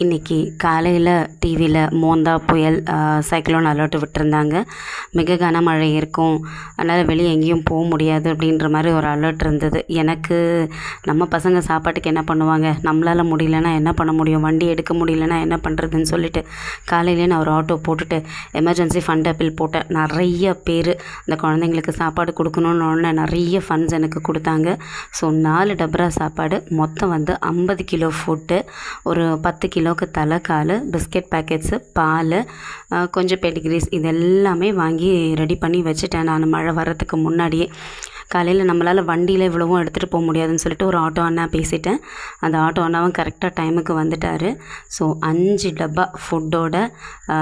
இன்றைக்கி காலையில் டிவியில் மோந்தா புயல் சைக்ளோன் அலர்ட் விட்டிருந்தாங்க. மிக கனமழை இருக்கும், அதனால் வெளியே எங்கேயும் போக முடியாது அப்படின்ற மாதிரி ஒரு அலர்ட் இருந்தது. எனக்கு நம்ம பசங்க சாப்பாட்டுக்கு என்ன பண்ணுவாங்க, நம்மளால் முடியலன்னா என்ன பண்ண முடியும், வண்டி எடுக்க முடியலன்னா என்ன பண்ணுறதுன்னு சொல்லிட்டு காலையிலே நான் ஒரு ஆட்டோ போட்டுட்டு எமர்ஜென்சி ஃபண்ட் அப்பீல் போட்டேன். நிறைய பேர் அந்த குழந்தைங்களுக்கு சாப்பாடு கொடுக்கணுன்னு நிறைய ஃபண்ட்ஸ் எனக்கு கொடுத்தாங்க. ஸோ 4 டப்ரா சாப்பாடு, மொத்தம் வந்து 50 கிலோ ஃபுட்டு, ஒரு 10 கிலோவுக்கு தலை கால், பிஸ்கெட் பேக்கெட்ஸு, பால், கொஞ்சம் பெடிகிரிஸ், இது எல்லாமே வாங்கி ரெடி பண்ணி வச்சுட்டேன். நான் மழை வர்றதுக்கு முன்னாடியே காலையில் நம்மளால் வண்டியில் இவ்வளவும் எடுத்துகிட்டு போக முடியாதுன்னு சொல்லிட்டு ஒரு ஆட்டோ அண்ணா பேசிட்டேன். அந்த ஆட்டோ அண்ணாவும் கரெக்டாக டைமுக்கு வந்துட்டார். ஸோ 5 டப்பா ஃபுட்டோட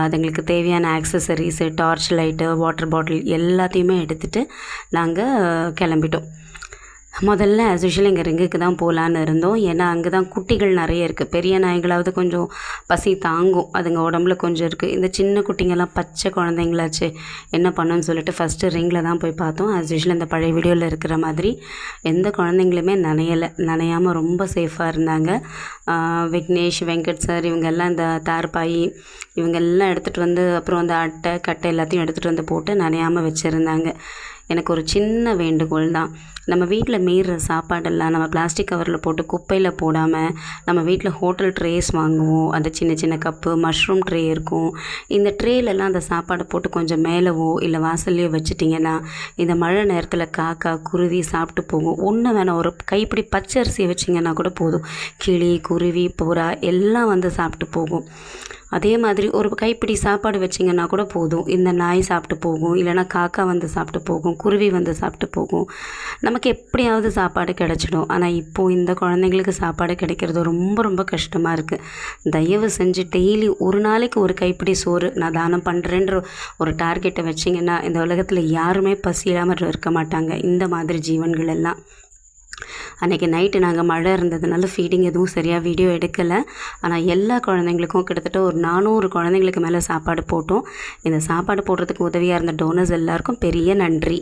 அதுங்களுக்கு தேவையான accessories, torch light, water bottle எல்லாத்தையுமே எடுத்துகிட்டு நாங்கள் கிளம்பிட்டோம். முதல்ல ஆஸ் யூஷுவல் எங்கள் ரிங்குக்கு தான் போகலான்னு இருந்தோம். ஏன்னா அங்கே தான் குட்டிகள் நிறைய இருக்குது. பெரிய நாய்களாவது கொஞ்சம் பசி தாங்கும், அதுங்க உடம்புல கொஞ்சம் இருக்குது. இந்த சின்ன குட்டிங்கெல்லாம் பச்சை குழந்தைங்களாச்சு என்ன பண்ணுன்னு சொல்லிட்டு ஃபஸ்ட்டு ரிங்கில் தான் போய் பார்த்தோம். ஆஸ் யூஷுவல் இந்த பழைய வீடியோவில் இருக்கிற மாதிரி எந்த குழந்தைங்களுமே நனையாமல் ரொம்ப சேஃபாக இருந்தாங்க. விக்னேஷ், வெங்கட் சார் இவங்கெல்லாம் இந்த தார்பாய் இவங்கெல்லாம் எடுத்துகிட்டு வந்து, அப்புறம் அந்த அட்டை கட்டை எல்லாத்தையும் எடுத்துகிட்டு வந்து போட்டு நனையாமல் வச்சுருந்தாங்க. எனக்கு ஒரு சின்ன வேண்டுகோள் தான், நம்ம வீட்டில் மீறுற சாப்பாடெல்லாம் நம்ம பிளாஸ்டிக் கவரில் போட்டு குப்பையில் போடாமல், நம்ம வீட்டில் ஹோட்டல் ட்ரேஸ் வாங்குவோம், அந்த சின்ன சின்ன கப்பு, மஷ்ரூம் ட்ரே இருக்கும். இந்த ட்ரேலெல்லாம் அந்த சாப்பாடை போட்டு கொஞ்சம் மேலவோ இல்லை வாசல்லையோ வச்சுட்டிங்கன்னா இந்த மழை நேரத்தில் காக்கா, குருவி சாப்பிட்டு போகும். ஒன்று வேணாம், ஒரு கைப்பிடி பச்சை அரிசியை வச்சிங்கன்னா கூட போதும், கிளி, குருவி, புறா எல்லாம் வந்து சாப்பிட்டு போகும். அதே மாதிரி ஒரு கைப்பிடி சாப்பாடு வச்சிங்கன்னா கூட போதும், இந்த நாய் சாப்பிட்டு போகும், இல்லைனா காக்கா வந்து சாப்பிட்டு போகும், குருவி வந்து சாப்பிட்டு போகும். நமக்கு எப்படியாவது சாப்பாடு கிடச்சிடும். ஆனால் இப்போது இந்த குழந்தைங்களுக்கு சாப்பாடு கிடைக்கிறது ரொம்ப ரொம்ப கஷ்டமாக இருக்குது. தயவு செஞ்சு டெய்லி ஒரு நாளைக்கு ஒரு கைப்பிடி சோறு நான் தானம் பண்ணுறேன்ற ஒரு டார்கெட்டை வச்சிங்கன்னா இந்த உலகத்தில் யாருமே பசி இல்லாமல் இருக்க மாட்டாங்க, இந்த மாதிரி ஜீவன்கள் எல்லாம். அன்றைக்கி நைட்டு நாங்கள் மழை இருந்ததுனால ஃபீடிங் எதுவும் சரியாக வீடியோ எடுக்கலை. ஆனால் எல்லா குழந்தைங்களுக்கும் கிட்டத்தட்ட ஒரு 400 குழந்தைங்களுக்கு மேலே சாப்பாடு போட்டோம். இந்த சாப்பாடு போடுறதுக்கு உதவியாக இருந்த டோனர்ஸ் எல்லாருக்கும் பெரிய நன்றி.